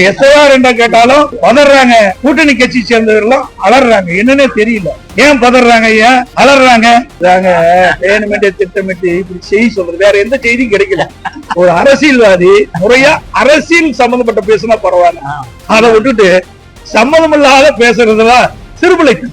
SIR என்ன கேட்டாலும் பதறாங்க. கூட்டணி கட்சி சேர்ந்தவர்களும் அலறாங்க. என்னன்னே தெரியல. ஏன் பதறாங்க, ஏன் அலறாங்க? திட்டமிட்டு இப்படி செய்தி சொல்றது, வேற எந்த செய்தியும் கிடைக்கல. ஒரு அரசியல்வாதி முறையா அரசியல் சம்பந்தப்பட்ட பேசினா பரவாயில்ல, அதை விட்டுட்டு சம்மதம் இல்லாத பேசுறதுதான் சிறுபிழைக்கு.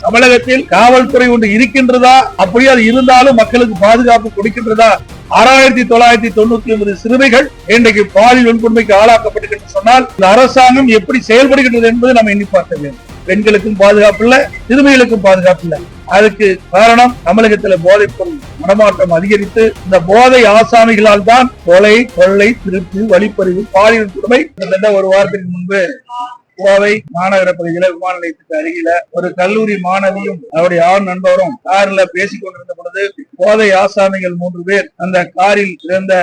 தமிழகத்தில் காவல்துறை ஒன்று இருக்கின்றதா, அப்படியே அது இருந்தாலும் மக்களுக்கு பாதுகாப்பு கொடுக்கின்றதா? 6999 சிறுமிகள் இன்றைக்கு பாலியல் வன்கொடுமைக்கு ஆளாக்கப்பட்டிருக்கிறது சொன்னால் இந்த அரசாங்கம் எப்படி செயல்படுகின்றது என்பதை நம்ம எண்ணி பார்க்க வேண்டும். பெண்களுக்கும் பாதுகாப்பு இல்ல, சிறுமிகளுக்கும் பாதுகாப்பு இல்ல. அதுக்கு காரணம் தமிழகத்தில் போதைப் பொருள் நடமாட்டம் அதிகரித்து இந்த போதை ஆசாமிகளால் தான் கொலை, கொள்ளை, திருட்டு, வழிப்பறிவு, பாலியல் கொடுமை. கிட்டத்தட்ட ஒரு வாரத்திற்கு முன்பு கோவை மாநகர பகுதியில விமான நிலையத்துக்கு அருகில ஒரு கல்லூரி மாணவியும் அவருடைய ஆண் நண்பரும் கார்ல பேசிக் கொண்டிருந்த பொழுது போதை ஆசாமிகள் 3 பேர் அந்த காரில் இருந்த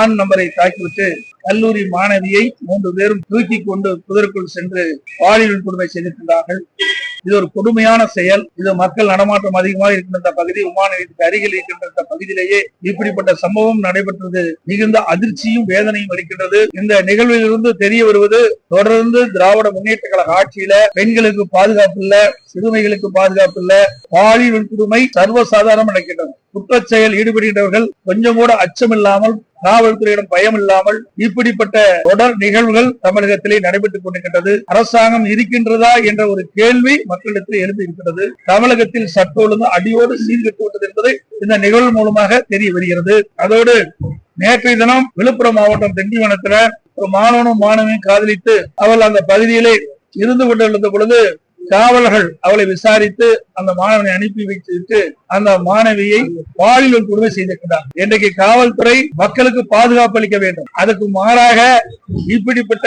ஆண் நம்பரை தாக்கிவிட்டு கல்லூரி மாணவியை 3 பேரும் தூக்கி கொண்டு புதருக்குள் சென்று பாலியல் கொடுமை செய்திருக்கிறார்கள். இது ஒரு கொடுமையான செயல். இது மக்கள் நடமாட்டம் அதிகமாக இருக்கின்ற பகுதி, விமான நிலையத்துக்கு அருகில் இருக்கின்ற பகுதியிலேயே இப்படிப்பட்ட சம்பவம் நடைபெற்றது மிகுந்த அதிர்ச்சியும் வேதனையும் அளிக்கின்றது. இந்த நிகழ்விலிருந்து தெரிய வருவது, தொடர்ந்து திராவிட முன்னேற்ற கழக ஆட்சியில பெண்களுக்கு பாதுகாப்பு இல்ல, சிறுமிகளுக்கு பாதுகாப்பு இல்ல, பாலியல் வன்கொடுமை சர்வசாதாரணம் நடக்கின்றது. குற்றச் செயல் ஈடுபடுகின்றவர்கள் கொஞ்சம் கூட அச்சம் இல்லாமல், காவல்துறையிடம் பயம் இல்லாமல் இப்படிப்பட்ட தொடர் நிகழ்வுகள் தமிழகத்திலே நடைபெற்றுக் கொண்டிருக்கின்றது. அரசாங்கம் இருக்கின்றதா என்ற ஒரு கேள்வி மக்களிடத்தில் எழுப்பி இருக்கிறது. தமிழகத்தில் சட்ட ஒழுங்கு அடியோடு சீர்கெட்டு விட்டது என்பதை இந்த நிகழ்வு மூலமாக தெரிய வருகிறது. அதோடு நேற்றைய தினம் விழுப்புரம் மாவட்டம் திண்டிவனத்துல ஒரு மாணவனும் மாணவியும் காதலித்து அவள் அந்த பகுதியிலே இருந்து கொண்டிருந்த பொழுது காவலர்கள் அவளை விசாரித்து அந்த மாணவனை அனுப்பி வைத்துவிட்டு அந்த மாணவியை பாலியல் கொடுமை செய்திருக்கிறார். இன்றைக்கு காவல்துறை மக்களுக்கு பாதுகாப்பு அளிக்க வேண்டும். அதுக்கு மாறாக இப்படிப்பட்ட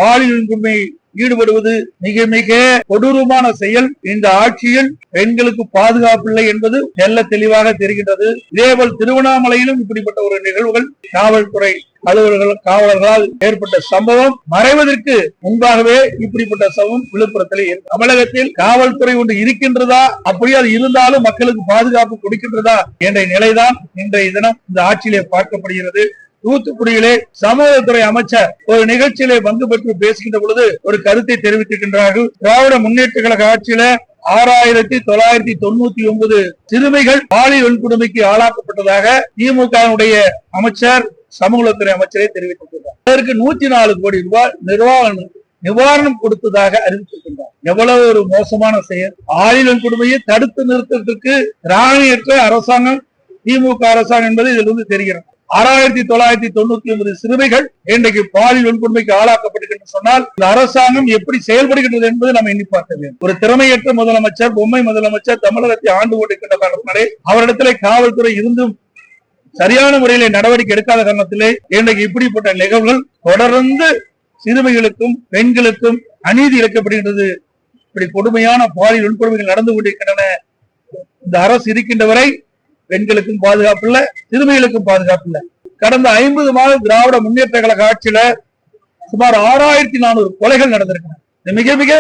பாலியல் கொடுமை ஈடுபடுவது மிக மிக கொடூரமான செயல். இந்த ஆட்சியில் பெண்களுக்கு பாதுகாப்பு இல்லை என்பது தெல்ல தெளிவாக தெரிகின்றது. இதேபோல் திருவண்ணாமலையிலும் இப்படிப்பட்ட ஒரு நிகழ்வுகள் காவல்துறை அலுவலர்கள் காவலர்களால் ஏற்பட்ட சம்பவம் மறைவதற்கு முன்பாகவே இப்படிப்பட்ட சம்பவம் விழுப்புரத்திலே. தமிழகத்தில் காவல்துறை ஒன்று இருக்கின்றதா, அப்படியே அது இருந்தாலும் மக்களுக்கு பாதுகாப்பு கொடுக்கின்றதா என்ற நிலைதான் இன்றைய தினம் இந்த ஆட்சியிலே பார்க்கப்படுகிறது. தூத்துக்குடியிலே சமூகத்துறை அமைச்சர் ஒரு நிகழ்ச்சியிலே பங்கு பெற்று பேசுகின்ற பொழுது ஒரு கருத்தை தெரிவித்திருக்கின்றார்கள். திராவிட முன்னேற்ற கழக ஆட்சியில 6999 சிறுமிகள் பாலியல் வன்கொடுமைக்கு ஆளாக்கப்பட்டதாக திமுக அமைச்சர் சமூகத்துறை அமைச்சரை தெரிவித்திருக்கிறார். அதற்கு 104 கோடி ரூபாய் நிவாரணம் கொடுத்ததாக அறிவித்திருக்கின்றார். எவ்வளவு ஒரு மோசமான செயல்! பாலியல் வன்கொடுமையை தடுத்து நிறுத்தத்திற்கு திராணியற்ற அரசாங்கம் திமுக அரசாங்கம் என்பது இதிலிருந்து தெரிகிறது. 6999 சிறுமிகள் இன்றைக்கு பாலியல் வன்கொடுமைக்கு ஆளாக்கப்பட்டிருக்கின்ற சொன்னால் இந்த அரசாங்கம் எப்படி செயல்படுகின்றது என்பதை நாம் எண்ணி பார்க்க வேண்டும். ஒரு திறமையற்ற முதலமைச்சர், பொம்மை முதலமைச்சர் தமிழகத்தை ஆண்டு கொண்டிருக்கின்ற காரணத்தினாலே அவரிடத்திலே காவல்துறை இருந்தும் சரியான முறையிலே நடவடிக்கை எடுக்காத காரணத்திலே இன்றைக்கு இப்படிப்பட்ட நிகழ்வுகள் தொடர்ந்து சிறுமிகளுக்கும் பெண்களுக்கும் அநீதி இழைக்கப்படுகின்றது. இப்படி கொடுமையான பாலியல் வன்கொடுமைகள் நடந்து கொண்டிருக்கின்றன. இந்த அரசு இருக்கின்ற வரை பெண்களுக்கும் பாதுகாப்பு இல்ல, சிறுமிகளுக்கும் பாதுகாப்பு இல்ல. கடந்த 50 மாதம் திராவிட முன்னேற்ற கழக ஆட்சியில சுமார் 6400 கொலைகள் நடந்திருக்கின்றன. மிக மிக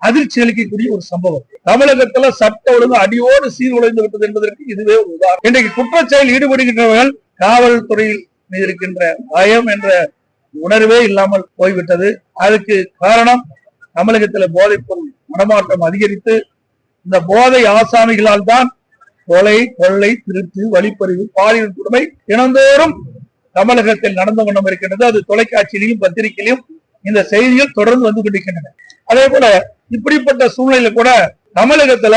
அதிர்ச்சி அளிக்கக்கூடிய ஒரு சம்பவம். தமிழகத்துல சட்ட ஒழுங்கு அடியோடு சீர்குலைந்து விட்டது என்பதற்கு இதுவே ஒரு உதாரணம். இன்றைக்கு குற்றச்செயல் ஈடுபடுகின்றவர்கள் காவல்துறையில் இருக்கின்ற பயம் என்ற உணர்வே இல்லாமல் போய்விட்டது. அதுக்கு காரணம் தமிழகத்துல போதைப் பொருள் நடமாட்டம் அதிகரித்து இந்த போதை ஆசாமிகளால் தான் கொலை, கொள்ளை, திருட்டு, வழிப்பறிவு, பாலியல் கொடுமை தினந்தோறும் தமிழகத்தில் நடந்து கொண்டும் இருக்கின்றது. அது தொலைக்காட்சியிலும் பத்திரிகையிலும் இந்த செய்திகள் தொடர்ந்து வந்து கொண்டிருக்கின்றன. அதே போல இப்படிப்பட்ட சூழ்நிலையில கூட தமிழகத்துல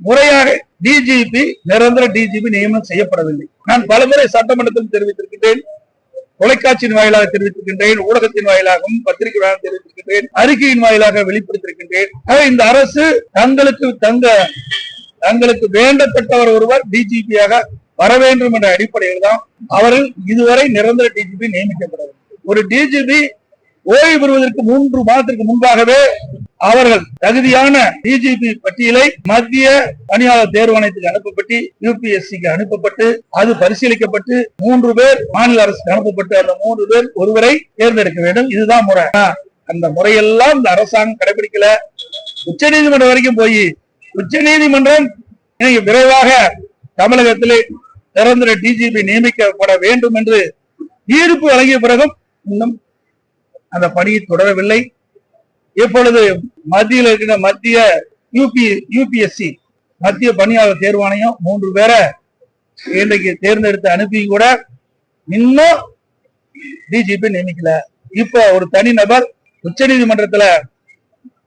முறையாக டிஜிபி, நிரந்தர டிஜிபி நியமனம் செய்யப்படவில்லை. நான் பலமுறை சட்டமன்றத்தில் தெரிவித்திருக்கின்றேன், தொலைக்காட்சியின் வாயிலாக தெரிவித்திருக்கின்றேன், ஊடகத்தின் வாயிலாகவும் பத்திரிகை வாயிலாக தெரிவித்திருக்கின்றேன், அறிக்கையின் வாயிலாக வெளிப்படுத்திருக்கின்றேன். இந்த அரசு தங்களுக்கு வேண்டப்பட்டவர் ஒருவர் டிஜிபியாக வர வேண்டும் என்ற அடிப்படையில் தான் அவர்கள் இதுவரை நிரந்தர டிஜிபி நியமிக்கப்படவில்லை. ஒரு டிஜிபி ஓய்வு பெறுவதற்கு 3 மாதத்திற்கு முன்பாகவே அவர்கள் தகுதியான டிஜிபி பட்டியலை மத்திய பணியாளர் தேர்வாணையத்துக்கு அனுப்பப்பட்டு யூபிஎஸ்சிக்கு அனுப்பப்பட்டு அது பரிசீலிக்கப்பட்டு 3 பேர் மாநில அரசுக்கு அனுப்பப்பட்டு அந்த 3 பேர் ஒருவரை தேர்ந்தெடுக்க வேண்டும். இதுதான் முறை. அந்த முறையெல்லாம் இந்த அரசாங்கம் கடைபிடிக்கல. உச்ச நீதிமன்றம் வரைக்கும் போய் உச்ச நீதிமன்றம் விரைவாக தமிழகத்திலே நிரந்தர டிஜிபி நியமிக்கப்பட வேண்டும் என்று தீர்ப்பு வழங்கிய பிறகும் இன்னும் அந்த பணியை தொடரவில்லை. இப்பொழுது மத்தியில் இருக்கிற மத்திய யூபிஎஸ்சி மத்திய பணியாளர் தேர்வாணையம் 3 பேரை இன்றைக்கு தேர்ந்தெடுத்து அனுப்பி கூட இன்னும் டிஜிபி நியமிக்கல. இப்ப ஒரு தனிநபர் உச்ச நீதிமன்றத்துல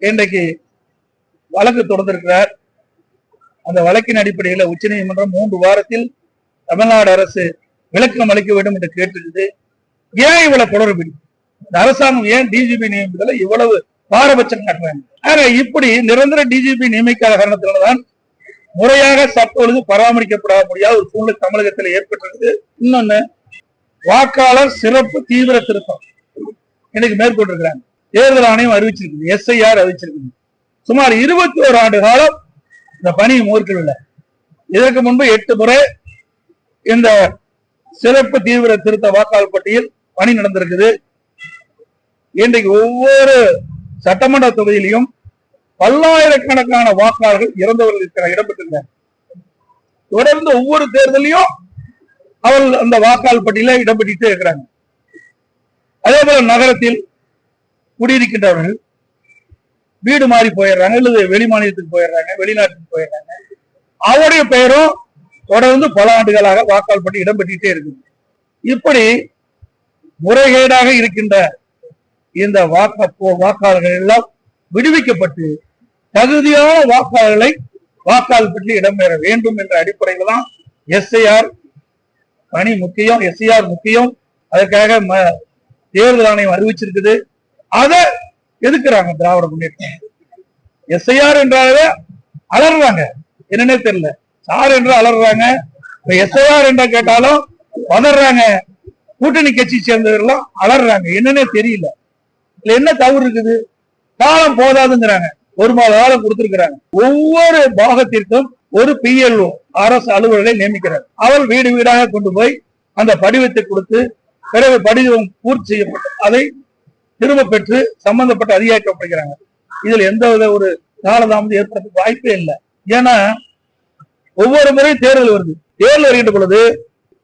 இன்றைக்கு வழக்கு தொடர்ந்திருக்கிறார். அந்த வழக்கின் அடிப்படையில் உச்ச நீதிமன்றம் 3 வாரத்தில் தமிழ்நாடு அரசு விளக்கம் அளிக்க வேண்டும் என்று கேட்டிருக்குது. ஏன் இவ்வளவு குளறுபடி? இந்த அரசாங்கம் ஏன் டிஜிபி நியமிப்பதில் இவ்வளவு பாரபட்சம் காட்டுறாங்க? ஆனா இப்படி நிரந்தர டிஜிபி நியமிக்காத காரணத்தினால்தான் முறையாக சட்ட ஒழுங்கு பராமரிக்கப்பட முடியாத ஒரு சூழ்நிலை தமிழகத்தில் ஏற்பட்டிருக்குது. இன்னொன்னு, வாக்காளர் சிறப்பு தீவிர திருத்தம் இன்னைக்கு மேற்கொண்டிருக்கிறாங்க. தேர்தல் ஆணையம் அறிவிச்சிருக்கு, SIR அறிவிச்சிருக்கு. சுமார் 21 ஆண்டு காலம் இந்த பணியை மேற்கொள்ளல. இதற்கு முன்பு 8 முறை இந்த சிறப்பு தீவிர திருத்த வாக்காளர் பட்டியல் பணி நடந்திருக்குது. இன்றைக்கு ஒவ்வொரு சட்டமன்ற தொகுதியிலையும் பல்லாயிரக்கணக்கான வாக்காளர்கள் இறந்தவர்கள் இடம்பெற்றிருக்கிறார். தொடர்ந்து ஒவ்வொரு தேர்தலையும் அவர்கள் அந்த வாக்காளர் பட்டியல இடம்பெற்றே இருக்கிறாங்க. அதே போல நகரத்தில் குடியிருக்கின்றவர்கள் வீடு மாறி போயிடுறாங்க, அல்லது வெளி மாநிலத்துக்கு போயிடுறாங்க, வெளிநாட்டுக்கு போயிடுறாங்க. அவருடைய பெயரும் தொடர்ந்து பல ஆண்டுகளாக வாக்காளர் பட்டியல் இடம்பெற்றே இருக்குது. இப்படி முறைகேடாக இருக்கின்ற இந்த வாக்காளர்கள் எல்லாம் விடுவிக்கப்பட்டு தகுதியான வாக்காளர்களை வாக்காளர் பட்டியலில் இடம்பெற வேண்டும் என்ற அடிப்படையில் தான் SIR பணி முக்கியம், SIR முக்கியம். அதற்காக தேர்தல் ஆணையம் அறிவிச்சிருக்குது. அதை எதுக்குறாங்க திராவிட முன்னேற்றம். SIR என்றாலே அலறாங்க, என்னன்னே தெரியல. சார் என்று அலறாங்க, SIR என்ற கேட்டாலும் பதறாங்க. கூட்டணி கட்சி சேர்ந்தவர்கள் அலறாங்க, என்னன்னே தெரியல. இதுல என்ன தவறு இருக்குது? காலம் போதாதுங்கிறாங்க. 1 மாத காலம் கொடுத்திருக்கிறாங்க. ஒவ்வொரு பாகத்திற்கும் ஒரு PLO அரசு அலுவலரை நியமிக்கிறார். அவர் வீடு வீடாக கொண்டு போய் அந்த படிவத்தை கொடுத்து பிறகு படிவம் பூர்த்தி செய்யப்பட்டு அதை திரும்ப பெற்று சம்பந்தப்பட்ட அதிகாரிக்கப்படுகிறாங்க. இதுல எந்த வித ஒரு காலதாமதம் ஏற்படுத்த வாய்ப்பே இல்லை. ஏன்னா ஒவ்வொரு முறையும் தேர்தல் வருது. தேர்தல் வருகின்ற பொழுது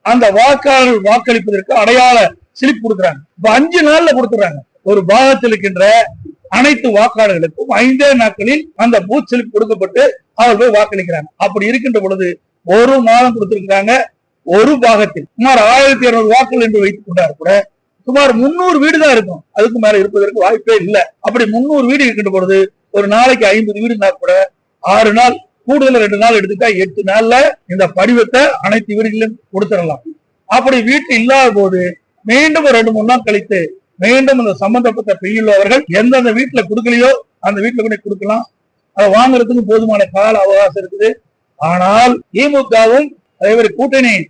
அந்த வாக்காளர்கள் வாக்களிப்பதற்கு அடையாள ஸ்லிப் கொடுக்குறாங்க. இப்ப 5 நாள்ல கொடுத்துறாங்க. ஒரு பாகத்தில் இருக்கின்ற அனைத்து வாக்காளர்களுக்கும் 5 நாட்களில் அந்த பூத் ஸ்லிப் கொடுக்கப்பட்டு அவர்கள் போய் வாக்களிக்கிறாங்க. அப்படி இருக்கின்ற பொழுது 1 மாதம் கொடுத்திருக்கிறாங்க. ஒரு பாகத்தில் சுமார் 1200 வாக்குகள் என்று வைத்துக் கொண்டார் கூட சுமார் 300 வீடு தான் இருக்கும். அதுக்கு மேல இருப்பதற்கு வாய்ப்பே இல்லை. அப்படி 300 வீடு இருக்கின்ற பொழுது ஒரு நாளைக்கு 50 வீடுனா கூட 6 நாள் கூடுதல் 2 நாள் எடுத்துட்டா 8 நாள்ல இந்த படிவத்தை அனைத்து வீடுகளிலும் கொடுத்துடலாம். அப்படி வீட்டு இல்லாத போது மீண்டும் ஒரு 2-3 நாள் கழித்து மீண்டும் இந்த சம்பந்தப்பட்ட PLO அவர்கள் எந்தெந்த வீட்டுல கொடுக்கலையோ அந்த வீட்டுல கூட கொடுக்கலாம். அதை வாங்குறதுக்கு போதுமான கால அவகாசம் இருக்குது. ஆனால் திமுகவும் அதே மாதிரி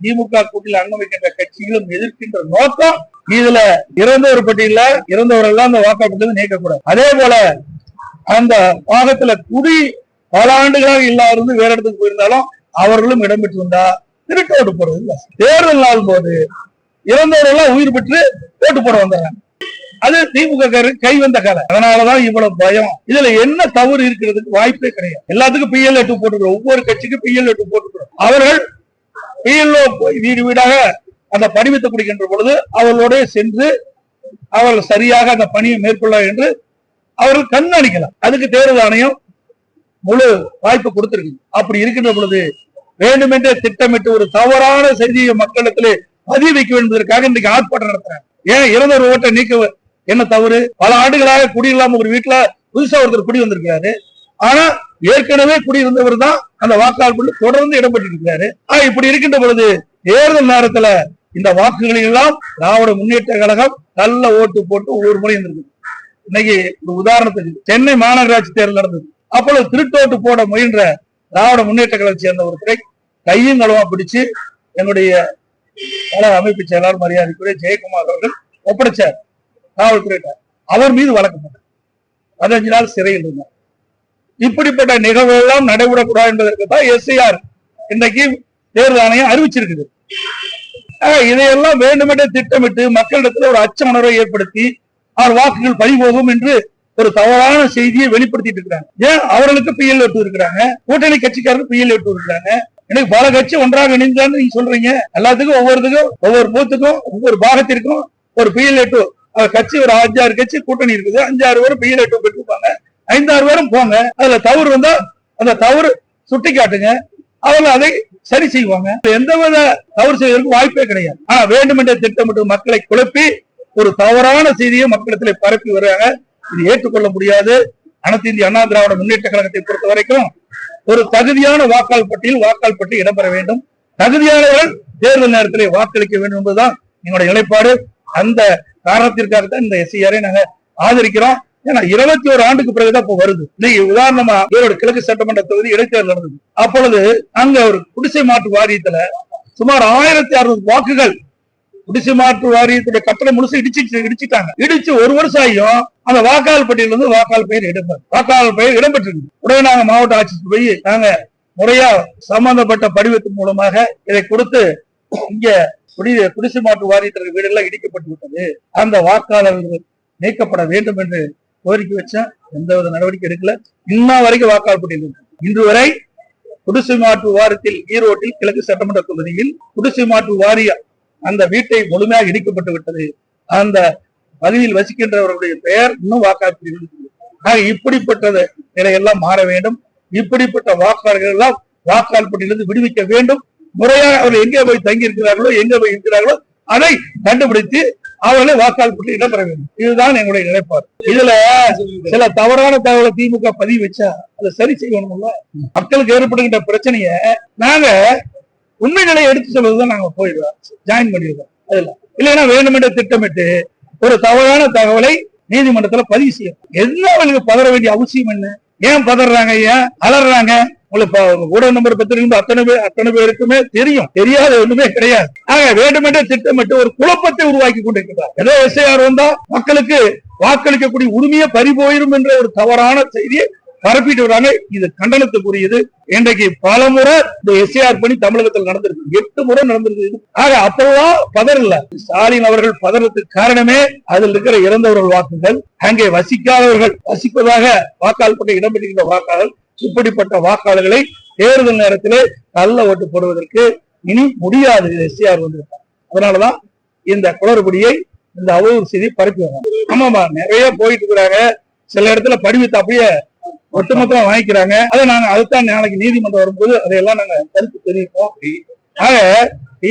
திமுக கூட்டணியில் அனுமதிக்கின்ற கட்சிகளும் எதிர்க்கின்ற நோக்கம் இதுல இறந்தவர் பட்டியல இறந்தவர்கள் அந்த வாக்காளர் நீக்கக்கூடாது. அதே போல அந்த பாகத்துல குடி பல ஆண்டுகளாக இல்லாத வேற இடத்துக்கு போயிருந்தாலும் அவர்களும் இடம்பெற்று வந்தா திருட்டு ஓட்டு போறது இல்லை. தேர்தல் நாள் போது இறந்தவர்கள் உயிர் பெற்று ஓட்டு போட வந்தாங்க. அது திமுக கை வந்த காலம். அதனாலதான் இவ்வளவு பயம். இதுல என்ன தவறு இருக்கிறதுக்கு வாய்ப்பே கிடையாது. எல்லாத்துக்கும் PLO போட்டுக்கிறோம். ஒவ்வொரு கட்சிக்கும் PLO போட்டுக்கிறோம். அவர்கள் PLO வீடு வீடாக அந்த படிவத்தை குடிக்கின்ற பொழுது அவர்களோட சென்று அவர்கள் சரியாக அந்த பணியை மேற்கொள்ள என்று அவர்கள் கண்காணிக்கலாம். அதுக்கு தேர்தல் ஆணையம் முழு வாய்ப்பு கொடுத்திருக்கு. அப்படி இருக்கின்ற பொழுது வேண்டுமென்றே திட்டமிட்டு ஒரு தவறான செய்தியை மக்களிடத்திலே பதிவு வைக்க என்பதற்காக இன்றைக்கு ஆர்ப்பாட்டம் நடத்துறாங்க. ஏன் இறந்தவர் ஓட்டை நீக்க என்ன தவறு? பல ஆண்டுகளாக குடியில்லாம ஒரு வீட்டுல புதுசா ஒருத்தர் குடி வந்திருக்கிறாரு. ஆனா ஏற்கனவே குடியிருந்தவர் தான் அந்த வாக்காளர் தொடர்ந்து இடம்பெற்று இருக்கிறாரு. இப்படி இருக்கின்ற பொழுது தேர்தல் நேரத்துல இந்த வாக்குகளில் எல்லாம் திராவிட முன்னேற்ற கழகம் நல்ல ஓட்டு போட்டு ஒவ்வொரு முறை இருந்திருக்கு. இன்னைக்கு ஒரு உதாரணத்துக்கு சென்னை மாநகராட்சி தேர்தல் நடந்தது. அப்பொழுது திருட்டோட்டு போட முயன்ற திராவிட முன்னேற்ற கழகத்தை சேர்ந்த ஒருத்தரை கையும் களவா பிடிச்சு என்னுடைய அமைப்பு செயலாளர் மரியாதைக்குரிய ஜெயக்குமார் அவர்கள் ஒப்படைச்சார் காவல்துறையினர். அவர் மீது வழக்கு போட்டார். 15 நாள் சிறையில் இருந்தார். இப்படிப்பட்ட நிகழ்வுகள் நடைபெறக்கூடாது என்பதற்கு தான் SIR இன்றைக்கு தேர்தல் ஆணையம் அறிவிச்சிருக்குது. இதையெல்லாம் வேண்டுமென்றே திட்டமிட்டு மக்களிடத்தில் ஒரு அச்ச உணர்வை ஏற்படுத்தி அவர் வாக்குகள் பறிபோகும் என்று ஒரு தவறான செய்தியை வெளிப்படுத்திட்டு இருக்கிறாங்க. ஏன் அவர்களுக்கு PLO இருக்கிறாங்க, கூட்டணி கட்சிக்காரருக்கு PLO இருக்கிறாங்க. எனக்கு பல கட்சி ஒன்றாக இணைந்தான்னு நீங்க சொல்றீங்க. எல்லாத்துக்கும் ஒவ்வொருத்துக்கும் ஒவ்வொரு பூத்துக்கும் ஒவ்வொரு பாகத்திற்கும் ஒரு PLO கட்சி ஒரு 5-6 கட்சி கூட்டணி இருக்குது, 5-6 பேரும் பெயர் பெற்றிருப்பாங்க, 5-6 பேரும் போங்க, அதுல தவறு வந்தா அந்த தவறு சுட்டி காட்டுங்க, அவங்க அதை சரி செய்வாங்க. எந்தவித தவறு செய்வதற்கு வாய்ப்பே கிடையாது. ஆனா வேண்டுமென்றே திட்டமிட்டு மக்களை குழப்பி ஒரு தவறான செய்தியை மக்களிடத்தில் பரப்பி வருவாங்க. இது ஏற்றுக்கொள்ள முடியாது. அனைத்து இந்திய அண்ணா திராவிட முன்னேற்ற கழகத்தை பொறுத்த வரைக்கும் ஒரு தகுதியான வாக்காளர் பட்டியல் இடம்பெற வேண்டும். தகுதியானவர்கள் தேர்தல் நேரத்திலே வாக்களிக்க வேண்டும் என்பதுதான் எங்களுடைய நிலைப்பாடு. அந்த காரணத்திற்காகத்தான் இந்த SIR நாங்க ஆதரிக்கிறோம். ஏன்னா 21 ஆண்டுக்கு பிறகுதான் இப்ப வருது. இன்னைக்கு உதாரணமா ஈரோடு கிழக்கு சட்டமன்ற தொகுதி இடைத்தேர்தல் நடந்தது. அப்பொழுது அங்க ஒரு குடிசை மாற்று வாரியத்துல சுமார் 1600 வாக்குகள் குடிசை மாற்று வாரியத்துடைய கட்டளை முழுசு இடிச்சுட்டாங்க. இடிச்சு 1 வருஷம் ஆகியும் அந்த வாக்காளர் பட்டியல இருந்து வாக்காளர் பெயர் இடம்பெற்றிருக்கு. உடனே நாங்க மாவட்ட ஆட்சிக்கு போய் நாங்க முறையா சம்பந்தப்பட்ட படிவத்தின் மூலமாக இதை கொடுத்து இங்க குடிசை மாற்று வாரியத்திற்கு வீடெல்லாம் இடிக்கப்பட்டு விட்டது, அந்த வாக்காளர்கள் நீக்கப்பட வேண்டும் என்று கோரிக்கை வச்சா எந்தவித நடவடிக்கை எடுக்கல. இன்னும் வரைக்கும் வாக்காளர் பட்டியல் இருக்கு. இன்று வரை குடிசை மாற்று வாரியத்தில் ஈரோட்டில் கிழக்கு சட்டமன்ற தொகுதியில் குடிசை மாற்று வாரிய அந்த வீட்டை முழுமையாக இடிக்கப்பட்டு விட்டது. அந்த பகுதியில் வசிக்கின்றவர்களுடைய பெயர் இன்னும் வாக்காளர் பட்டியலில். இப்படிப்பட்ட நிலையெல்லாம் மாற வேண்டும். இப்படிப்பட்ட வாக்காளர்கள் எல்லாம் வாக்காளர் பட்டியலிருந்து விடுவிக்க வேண்டும். முறையாக அவர்கள் எங்கே போய் தங்கி இருக்கிறார்களோ எங்க போய் இருக்கிறார்களோ அதை கண்டுபிடித்து அவர்களை வாக்காளர் பட்டியலில் இடம்பெற வேண்டும். இதுதான் எங்களுடைய நிலைப்பாடு. இதுல சில தவறான தகவலை திமுக பதிவு வச்சா அதை சரி செய்யணும்ல. மக்களுக்கு ஏற்படுகின்ற பிரச்சனைய நாங்க உண்மை நிலையை எடுத்து சொல்வதுதான் நாங்க போயிடுவோம், ஜாயின் பண்ணிடுவோம். அதுல இல்லைன்னா வேண்டுமென்ற திட்டமிட்டு ஒரு தவறான தகவலை நீதிமன்றத்துல பதிவு செய்யும். என்ன அவங்களுக்கு பதற வேண்டிய அவசியம் என்ன? ஏன் பதறாங்க, ஏன் அலறாங்க? உங்களுக்கு ஊடக நம்பர் பத்திரிகை அத்தனை பேருக்குமே தெரியும், தெரியாத ஒண்ணுமே கிடையாது. ஆக வேண்டுமென்றே திட்டமிட்டு ஒரு குழப்பத்தை உருவாக்கி கொண்டிருக்கிறார். ஏதோ SIR வந்தா மக்களுக்கு வாக்களிக்கக்கூடிய உரிமையை பறிபோயிரும் என்ற ஒரு தவறான செய்தியை பரப்பிட்டு வராங்க. இது கண்டனத்துக்குரியது. இன்றைக்கு பல முறை இந்த SIR பணி தமிழகத்தில் நடந்திருக்கு, 8 முறை நடந்திருக்கு. ஆக அப்பெல்லாம் பதறல. ஸ்டாலின் அவர்கள் பதறதுக்கு காரணமே அதில் இருக்கிற இறந்தவர்கள் வாக்குகள், அங்கே வசிக்காதவர்கள் வசிப்பதாக வாக்காளர் பட்டியலில் இடம்பெற்றிருக்கிற வாக்காளர்கள். இப்படிப்பட்ட வாக்காளர்களை தேர்தல் நேரத்திலே நல்ல ஓட்டு போடுவதற்கு இனி முடியாது. SIR வந்திருக்காங்க. அதனாலதான் இந்த குளறுபடியை, இந்த அவதூறு செய்தி பரப்பி வராங்க. ஆமாமா, நிறைய போயிட்டு இருக்கிறாங்க. சில இடத்துல படிவத்தை அப்படியே ஒட்டுமொத்தமா வாங்கிக்கிறாங்க. அதை நாங்க அதுதான் நாளைக்கு நீதிமன்றம் வரும்போது அதையெல்லாம் நாங்க கருத்து தெரிவிப்போம். ஆக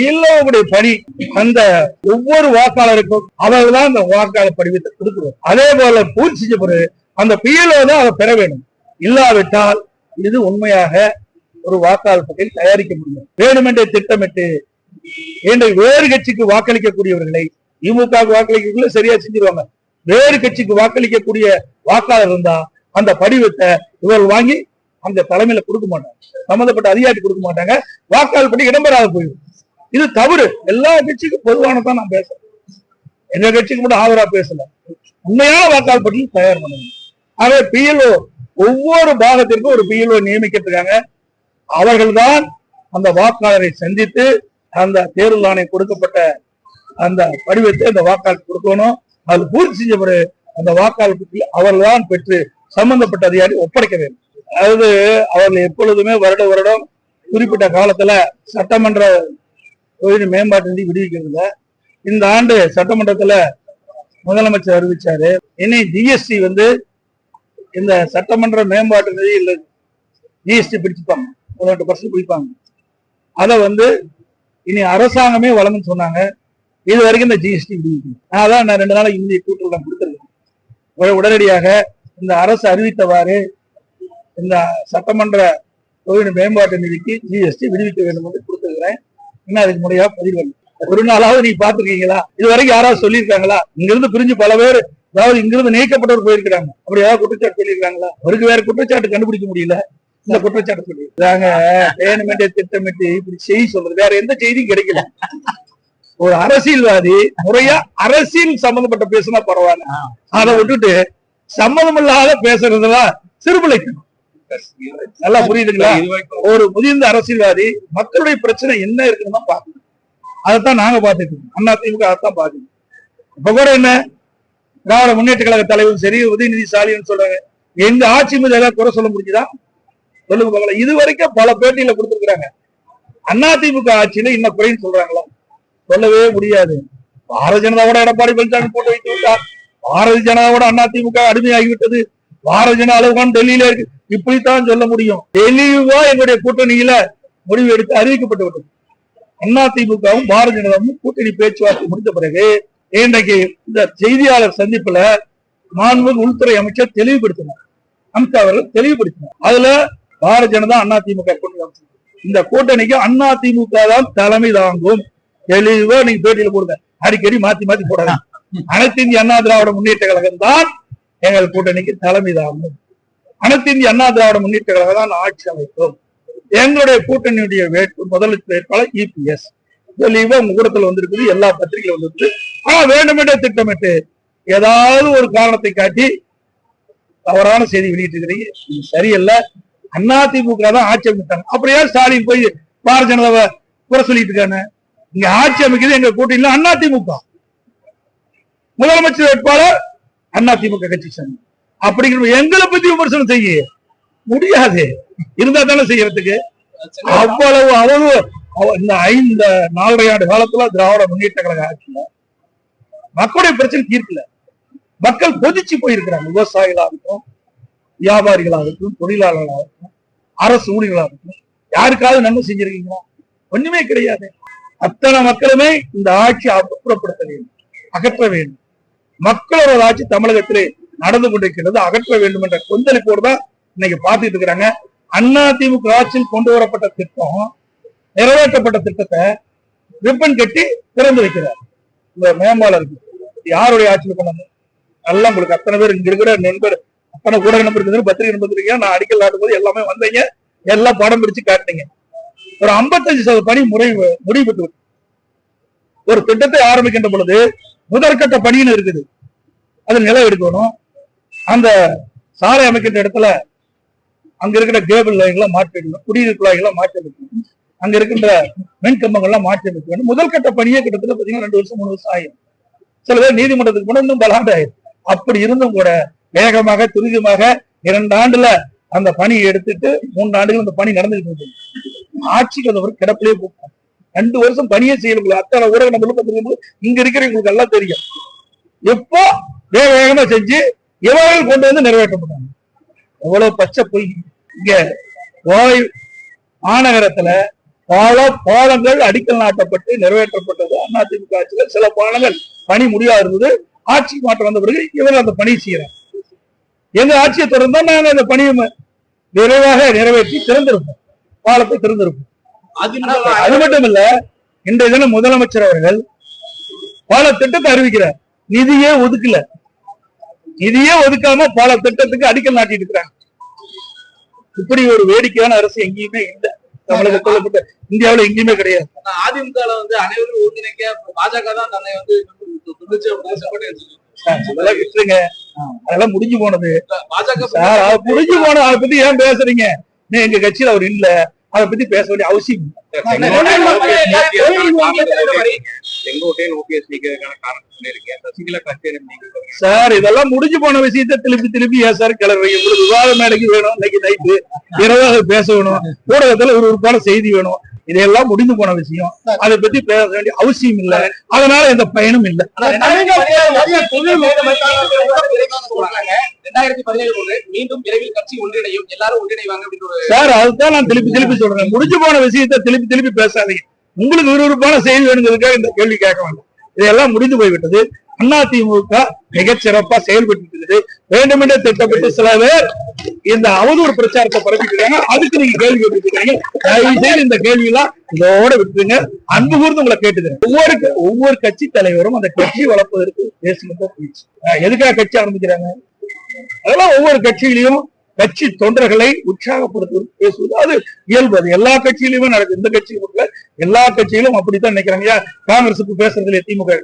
இல்லவுடைய பணி அந்த ஒவ்வொரு வாக்காளருக்கும் அவர்கள் தான் அந்த வாக்காளர் படிவத்தை கொடுக்கிறோம். அதே போல பூர்த்தி செஞ்ச பிறகு அந்த PLO தான் அதை பெற வேண்டும். இல்லாவிட்டால் இது உண்மையாக ஒரு வாக்காளர் பட்டியல் தயாரிக்க முடியும். வேண்டுமென்றே திட்டமிட்டு வேறு கட்சிக்கு வாக்களிக்கக்கூடியவர்களை திமுக வாக்களிக்க சரியா செஞ்சிருவாங்க. வேறு கட்சிக்கு வாக்களிக்கக்கூடிய வாக்காளர் இருந்தா அந்த படிவத்தை இவர்கள் வாங்கி அந்த தலைமையில கொடுக்க மாட்டாங்க, சம்பந்தப்பட்ட அதிகாரி கொடுக்க மாட்டாங்க, வாக்காளர் பட்டியல் இடம்பெறாத போயிடும். இது தவறு. எல்லா கட்சிக்கும் பொதுவானதான் நான் பேசுறேன், எங்க கட்சிக்கு மட்டும் ஆதரவா பேசல. உண்மையான வாக்காளர் பட்டியல் தயார் பண்ணணும். ஆகவே PLO ஒவ்வொரு பாகத்திற்கும் ஒரு PLO நியமிக்கிறதுக்காக அவர்கள்தான் அந்த வாக்காளரை சந்தித்து அந்த தேர்தல் ஆணையம் கொடுக்கப்பட்ட அந்த படிவத்தை அந்த வாக்காளர் கொடுக்கணும். அது பூர்த்தி செஞ்ச பிறகு அந்த வாக்காளர் பட்டியல் அவர்கள்தான் பெற்று சம்பந்தப்பட்ட அதிகாரி ஒப்படைக்க வேண்டும். அதாவது அவர்கள் எப்பொழுதுமே வருடம் குறிப்பிட்ட காலத்துல சட்டமன்ற மேம்பாட்டு நிதி விடுவிக்கிறது. இந்த ஆண்டு சட்டமன்றத்துல முதலமைச்சர் அறிவிச்சாரு, இனி GST இந்த சட்டமன்ற மேம்பாட்டு நிதி இல்ல GST பிடிச்சுப்பாங்க, 18% பிடிப்பாங்க. அதை இனி அரசாங்கமே வழங்குன்னு சொன்னாங்க. இது வரைக்கும் இந்த GST விடுவிக்கணும். அதான் நான் 2 நாளைக்கு இந்திய கூட்டுறவு கொடுத்திருக்கேன். உடனடியாக இந்த அரசு அறிவித்தவாறு இந்த சட்டமன்ற தொகுதி மேம்பாட்டு நிதிக்கு GST விடுவிக்க வேண்டும் என்று கொடுத்திருக்கிறேன். இன்னும் அதுக்கு முறையா பதிவு ஒரு நாளாவது நீ பாத்துருக்கீங்களா? இது வரைக்கும் யாராவது சொல்லியிருக்காங்களா? இங்கிருந்து பிரிஞ்சு பல பேர், அதாவது இங்கிருந்து நீக்கப்பட்டவர் போயிருக்கிறாங்க. அப்படி ஏதாவது குற்றச்சாட்டு சொல்லியிருக்காங்களா? அவருக்கு வேற குற்றச்சாட்டு கண்டுபிடிக்க முடியல. இந்த குற்றச்சாட்டு சொல்லியிருக்காங்க. வேணுமென்றே திட்டமிட்டு இப்படி செய்தி சொல்றது, வேற எந்த செய்தியும் கிடைக்கல. ஒரு அரசியல்வாதி முறையா அரசியல் சம்பந்தப்பட்ட பேசினா பரவாயில்ல, அதை விட்டுட்டு சம்மதம் இல்லாத பேசுறதுலாம் சிறுபிழைக்கணும். நல்லா புரியுதுங்களா? ஒரு முதிர்ந்த அரசியல்வாதி மக்களுடைய பிரச்சனை என்ன இருக்குன்னு தான் பாக்கணும். அதைத்தான் நாங்க பாத்துட்டு இருக்கோம். அதிமுக அதைத்தான் பாக்கணும். இப்ப கூட என்ன திராவிட முன்னேற்ற கழக தலைவரும் சரி, உதயநிதி ஸ்டாலின் சொல்றாங்க, எங்க ஆட்சி மீது ஏதாவது குறை சொல்ல முடிஞ்சுதா? சொல்லுங்க பார்க்கலாம். இது வரைக்கும் பல பேட்டியில கொடுத்திருக்கிறாங்க. அதிமுக ஆட்சியில இன்னும் குறைன்னு சொல்றாங்களா? சொல்லவே முடியாது. பாரதிய ஜனதாவோட எடப்பாடி பழனிசாமி போட்டு வைத்து விட்டார். பாரதிய ஜனதாவோட அதிமுக அடிமையாகிவிட்டது. பாரதிய ஜனதா அளவுக்கு டெல்லியில இருக்கு. இப்படித்தான் சொல்ல முடியும். தெளிவா எங்களுடைய கூட்டணியில முடிவு எடுத்து அறிவிக்கப்பட்டு விட்டது. அதிமுகவும் பாரதிய ஜனதாவும் கூட்டணி பேச்சுவார்த்தை முடிந்த பிறகு இன்றைக்கு இந்த செய்தியாளர் சந்திப்புல மாண்புமிகு உள்துறை அமைச்சர் தெளிவுபடுத்தினார். அமித்ஷா அவர்கள் தெளிவுபடுத்தினார். அதுல பாரதிய ஜனதா அதிமுக கூட்டணி அமைச்சர் இந்த கூட்டணிக்கு அதிமுக தான் தலைமை தாங்கும். தெளிவா நீங்க பேட்டியில போடுங்க. அடிக்கடி மாத்தி மாத்தி போடாது. அனைத்து இந்திய அண்ணா திராவிட முன்னேற்ற கழகம் தான் எங்கள் கூட்டணிக்கு தலைமை தாங்கும். அனைத்து இந்திய அண்ணா திராவிட முன்னேற்ற கழகம் தான் ஆட்சி அமைக்கும். எங்களுடைய கூட்டணியுடைய முதலமைச்சர் வேட்பாளர் இபிஎஸ். தெளிவா உங்க கூடத்தில் வந்திருக்குது. எல்லா பத்திரிகைகளும் வந்திருக்கு. ஆனா வேண்டுமென்றே திட்டமிட்டு ஏதாவது ஒரு காரணத்தை காட்டி தவறான செய்தி வெளியிட்டிருக்கிறீங்க. இது சரியல்ல. அதிமுக தான் ஆட்சி அமைத்தாங்க. அப்படியே ஸ்டாலின் போய் பாரதிய ஜனதாவை குறை சொல்லிட்டு இருக்காங்க. இங்க ஆட்சி அமைக்கிறது எங்க கூட்டணியில அதிமுக. முதலமைச்சர் வேட்பாளர் அதிமுக கட்சி சேர்ந்து அப்படிங்கிற எங்களை பத்தி விமர்சனம் செய்ய முடியாது. இருந்தா தானே செய்யறதுக்கு. அவ்வளவு அவ்வளவு இந்த 4.5 ஆண்டு காலத்துல திராவிட முன்னேற்ற கழக ஆட்சியில மக்களுடைய பிரச்சனை தீர்க்கல. மக்கள் கொதிச்சு போயிருக்கிறாங்க. விவசாயிகளாகட்டும், வியாபாரிகளாகட்டும், தொழிலாளர்களாகட்டும், அரசு ஊழியர்களாகட்டும், யாருக்காவது நன்மை செஞ்சிருக்கீங்களா? ஒண்ணுமே கிடையாது. அத்தனை மக்களுமே இந்த ஆட்சி அப்புறப்படுத்த வேண்டும், அகற்ற வேண்டும். மக்களோட ஆட்சி தமிழகத்திலே நடந்து கொண்டிருக்கிறது. அகற்ற வேண்டும் என்ற கொந்தளிப்போடு தான் இன்னைக்கு பார்த்துட்டு இருக்கிறாங்க. அதிமுக ஆட்சியில் கொண்டு வரப்பட்ட திட்டம், நிறைவேற்றப்பட்ட திட்டத்தை ரிப்பன் கட்டி திறந்து வைக்கிறார். இந்த மேம்பாலருக்கு யாருடைய ஆட்சியில் கொண்டாந்து எல்லாம் உங்களுக்கு அத்தனை பேர் இங்க இருக்கிற நண்பர், அத்தனை ஊடக நம்பர் இருக்குது, பத்திரிகை நம்பர் இருக்கீங்க. நான் அடிக்கல் நாட்டும் போது எல்லாமே வந்தீங்க, எல்லாம் படம் பிடிச்சு காட்டினீங்க. ஒரு 55% பணி முடிவுபட்டு ஒரு திட்டத்தை ஆரம்பிக்கின்ற பொழுது முதற்கட்ட பணின்னு இருக்குது. அது நிலம் எடுக்கணும். அந்த சாலை அமைக்கின்ற இடத்துல அங்க இருக்கிற கேபிள் லைன்லாம் மாற்றி வைக்கணும், குடிநீர் குழாய்கள்லாம் மாற்றி வைக்கணும், அங்க இருக்கின்ற மின் கம்பங்கள்லாம் மாற்றி வைக்க வேண்டும். முதல் கட்ட பணியே கிட்டத்தட்ட பாத்தீங்கன்னா 2 வருஷம் 3 வருஷம் ஆகும். சில பேர் நீதிமன்றத்துக்கு போன இன்னும் பல ஆண்டு ஆயிடும். அப்படி இருந்தும் கூட வேகமாக துரிதமாக 2 ஆண்டுல அந்த பணியை எடுத்துட்டு 3 ஆண்டுகள் அந்த பணி நடந்துகிட்டு இருந்தது. ஆட்சிக்கு அந்த கிடப்பிலே போட்டாங்க. 2 வருஷம் பணியே செய்யல. அத்தனை ஊடக நம்மளும் இங்க இருக்கிறவங்களுக்கு எல்லாம் தெரியும். எப்போ வேக வேகமா செஞ்சு இவர்கள் கொண்டு வந்து நிறைவேற்றப்பட்டாங்க. எவ்வளவு பச்சை பொய். இங்க கோவை மாநகரத்துல பல பாலங்கள் அடிக்கல் நாட்டப்பட்டு நிறைவேற்றப்பட்டது அதிமுக ஆட்சியில். சில பாலங்கள் பணி முடியாது இருந்தது. ஆட்சி மாற்றம் வந்த பிறகு இவர்கள் அந்த பணி செய்யறாங்க. எங்க ஆட்சியை தொடர்ந்தா நாங்க அந்த பணியை விரைவாக நிறைவேற்றி திறந்திருப்போம், பாலத்தை திறந்திருப்போம். அது மட்டும் இல்ல, இன்றைய தினம் முதலமைச்சர் அவர்கள் பல திட்டத்தை அறிவிக்கிறார். நிதியே ஒதுக்கல. நிதியே ஒதுக்காம பல திட்டத்துக்கு அடிக்கல் நாட்டிட்டு இருக்கிறாங்க. இப்படி ஒரு வேடிக்கையான அரசு எங்கேயுமே இல்லை. தமிழகத்துல இந்தியாவில எங்கேயுமே கிடையாது. அதிமுக வந்து அனைவரும் ஒருங்கிணைக்க பாஜக தான் தன்னை வந்து விட்டுருங்க. அதெல்லாம் முடிஞ்சு போனது. முடிஞ்சு போனது. அதை பத்தி ஏன் பேசுறீங்க? எங்க கட்சியில அவர் இல்ல, அதை பத்தி பேச வேண்டிய அவசியம் சார். இதெல்லாம் முடிஞ்சு போன விஷயத்த திருப்பி ஏன் சார் கிளறீங்க? உங்களுக்கு விவாத மேடைக்கு வேணும், இன்னைக்கு நைட்டு இரவாக பேச வேணும், ஊடகத்துல ஒரு உறுப்பான செய்தி வேணும். இதெல்லாம் முடிந்து போன விஷயம். அதை பத்தி பேச வேண்டிய அவசியம் இல்லை. அதனால எந்த பயனும் இல்லை. மீண்டும் விரைவில் கட்சி ஒன்றிணையும், எல்லாரும் ஒன்றிணைவாங்க சார். அதுதான் நான் திருப்பி சொல்றேன். முடிஞ்சு போன விஷயத்த திருப்பி பேசாதீங்க. உங்களுக்கு விறுவிறுப்பான செய்தி வேணுங்கிறதுக்காக இந்த கேள்வி கேட்க வேண்டாம். இதெல்லாம் முடிந்து போய்விட்டது. அதிமுக மிகச் சிறப்பா செயல்பட்டு இருக்குது. வேண்டுமென்றே திட்டப்பட்டு சில பேர் இந்த அவதூறு பிரச்சாரத்தை பரப்பிட்டு இருக்காங்க. அதுக்கு நீங்க கேள்வி கேட்டுருக்காங்க. தயவு செய்து இந்த கேள்வி எல்லாம் இதோட விட்டுருங்க. அன்பு கூர்ந்து உங்களை கேட்டுக்கிறேன். ஒவ்வொரு கட்சி தலைவரும் அந்த கட்சியை வளர்ப்பதற்கு பேசுகின்ற பேச்சு. எதுக்காக கட்சி ஆரம்பிக்கிறாங்க? அதெல்லாம் ஒவ்வொரு கட்சியிலையும் கட்சி தொண்டர்களை உற்சாகப்படுத்துவது, பேசுவது அது இயல்பு. அது எல்லா கட்சியிலுமே நடக்குது. இந்த கட்சியில எல்லா கட்சியிலும் அப்படித்தான் நினைக்கிறாங்க. காங்கிரஸுக்கு பேசுறதுல திமுக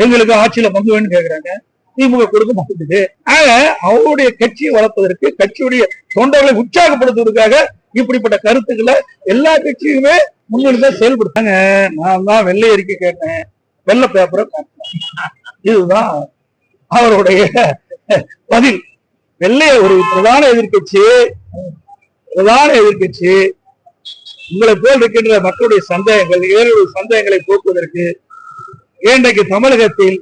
எங்களுக்கு ஆட்சியில பங்கு வேணும்னு கேட்கிறாங்க. திமுக கொடுக்க மாட்டேங்குது. ஆக அவருடைய கட்சியை வளர்ப்பதற்கு, கட்சியுடைய தொண்டர்களை உற்சாகப்படுத்துவதற்காக இப்படிப்பட்ட கருத்துக்களை எல்லா கட்சியுமே முன்னெடுத்து செயல்படுத்தாங்க. நான் தான் வெள்ளை அறிக்கை கேட்டேன், வெள்ளை பேப்பரை காட்டினேன். இதுதான் அவருடைய பதில். வெள்ளைய ஒரு பிரதான எதிர்கட்சி உங்களை போல் இருக்கின்ற மக்களுடைய சந்தேகங்கள், ஏழு சந்தேகங்களை போக்குவதற்கு இன்றைக்கு தமிழகத்தில்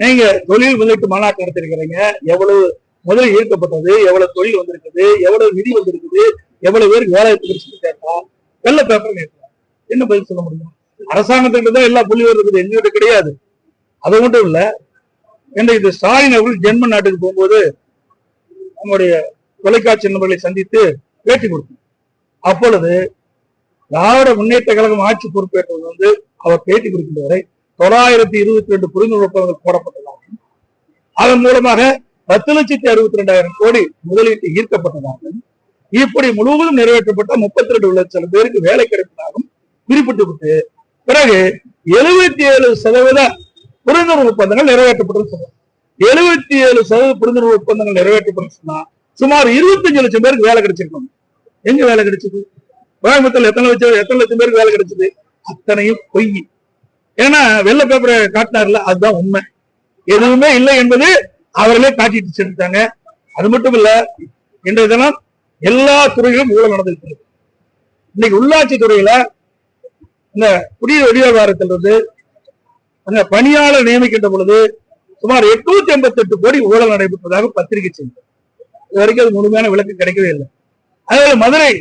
நீங்க தொழில் முதலீட்டு மாநாட்டு நடத்திருக்கிறீங்க. எவ்வளவு முதல் ஈர்க்கப்பட்டது, எவ்வளவு தொழில் வந்திருக்குது, எவ்வளவு நிதி வந்திருக்குது, எவ்வளவு பேருக்கு வேலை கேட்டா வெள்ள பேப்பர் என்ன பதில் சொல்ல முடியும்? அரசாங்கத்திட்ட தான் எல்லா புள்ளி இருக்குது, எங்ககிட்ட கிடையாது. அது மட்டும் இல்ல, இன்றைக்கு ஸ்டாலின் அவர்கள் ஜெர்மன் நாட்டுக்கு போகும்போது நம்முடைய தொலைக்காட்சி நண்பர்களை சந்தித்து பேட்டி கொடுத்தார். அப்பொழுது திராவிட முன்னேற்ற கழகம் ஆட்சி பொறுப்பேற்றது அவர் பேட்டி கொடுக்கின்ற வரை 922 புரிந்துணர்வு ஒப்பந்தங்கள் போடப்பட்டதாகவும் அதன் மூலமாக 10,62,200 கோடி முதலீட்டு ஈர்க்கப்பட்டதாகவும் இப்படி முழுவதும் நிறைவேற்றப்பட்ட 32 லட்சம் பேருக்கு வேலை கிடைப்பதாகவும் குறிப்பிட்டு பிறகு 77% புரிந்துணர்வு ஒப்பந்தங்கள் நிறைவேற்றப்பட்டு சொன்னார். 77% புரிந்துணர்வு ஒப்பந்தங்கள் நிறைவேற்றப்பட்டு சொன்னா சுமார் 25 லட்சம் பேருக்கு வேலை கிடைச்சிருக்கும். எங்க வேலை கிடைச்சது? கோயம்புத்தூர்ல எத்தனை லட்சம் பேருக்கு வேலை கிடைச்சது? அத்தனையும் பொய். ஏன்னா வெள்ள பேப்பரை காட்டினார்ல, அதுதான் உண்மை. எதுவுமே இல்லை என்பது அவர்களே காட்டிட்டு செலுத்தாங்க. அது மட்டும் இல்ல, இன்றைய தினம் எல்லா துறையிலும் ஊழல் நடந்திருக்கிறது. இன்னைக்கு உள்ளாட்சி துறையில இந்த குடிநீர் விவகாரத்திலிருந்து அந்த பணியாளர் நியமிக்கின்ற பொழுது சுமார் 888 கோடி ஊழல் நடைபெற்றதாக பத்திரிகை செய்தி. இது வரைக்கும் அது முழுமையான விளக்கு கிடைக்கவே இல்லை. அதே மதுரை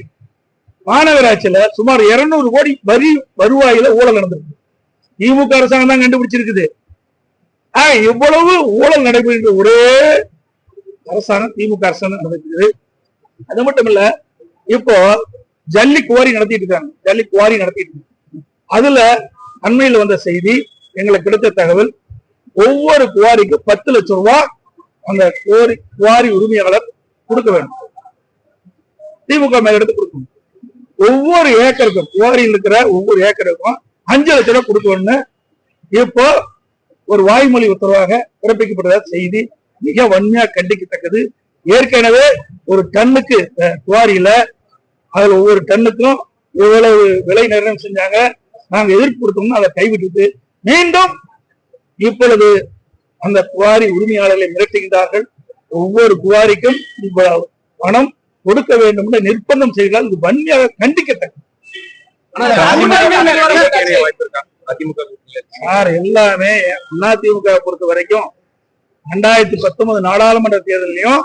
மாநகராட்சியில சுமார் 200 கோடி வரி வருவாயில ஊழல் நடந்திருக்கு. திமுக அரசாங்கம் தான் கண்டுபிடிச்சிருக்குது. இவ்வளவு ஊழல் நடைபெறுகின்ற ஒரே அரசாங்கம் திமுக அரசாங்கம் நடந்திருக்குது. அது மட்டும் இல்ல, இப்போ ஜல்லி குவாரி நடத்திட்டு இருக்காங்க. ஜல்லி குவாரி நடத்திட்டு இருக்காங்க. அதுல அண்மையில் வந்த செய்தி, எங்களுக்கு கிடைத்த தகவல், ஒவ்வொரு குவாரிக்கு 10 லட்சம் ரூபாய் அந்த குவாரி உரிமையாளர் கொடுக்க வேண்டும். திமுக மேல எடுத்து கொடுக்கணும். ஒவ்வொரு ஏக்கருக்கும், குவாரியில் இருக்கிற ஒவ்வொரு ஏக்கருக்கும் 5 லட்சம் ரூபாய் கொடுக்கணும்னு இப்போ ஒரு வாய்மொழி உத்தரவாக பிறப்பிக்கப்பட்டதா செய்தி மிக வன்மையா கண்டிக்கத்தக்கது. ஏற்கனவே ஒரு டன்னுக்கு குவாரியில அதுல ஒவ்வொரு டன்னுக்கும் எவ்வளவு விலை நிர்ணயம் செஞ்சாங்க, நாங்க எதிர்ப்பு கொடுத்தோம்னு அதை கைவிட்டுட்டு மீண்டும் இப்பொழுது அந்த குவாரி உரிமையாளர்களை மிரட்டுகின்றார்கள். ஒவ்வொரு குவாரிக்கும் பணம் கொடுக்க வேண்டும் என்று நிர்பந்தம் செய்தால் இது வன்மையாக கண்டிக்கத்தக்கது. எல்லாமே அதிமுக பொறுத்த வரைக்கும் 2019 நாடாளுமன்ற தேர்தலையும்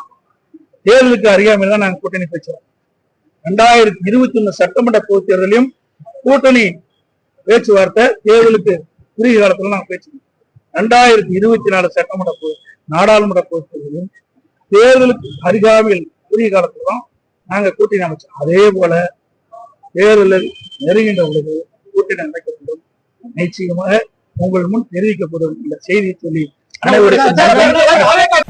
தேர்தலுக்கு அறியாமல் தான் நாங்க கூட்டணி பேசுறோம். 2021 சட்டமன்ற பொதுத் தேர்தலையும் கூட்டணி பேச்சுவார்த்தை தேர்தலுக்கு குறுகிய காலத்துல நாங்க பேசுறோம். 2024 சட்டமன்ற நாடாளுமன்ற பொதுத் தேர்தலையும் தேர்தலுக்கு அருகாமையில் குறுகிய காலத்துல தான் நாங்க கூட்டணி அமைச்சோம். அதே போல தேர்தலில் நெருங்கின்ற பொழுது கூட்டணி அமைக்கப்படும், நிச்சயமாக உங்கள் முன் தெரிவிக்கப்படும் இந்த செய்தியை சொல்லி அனைவருக்கும்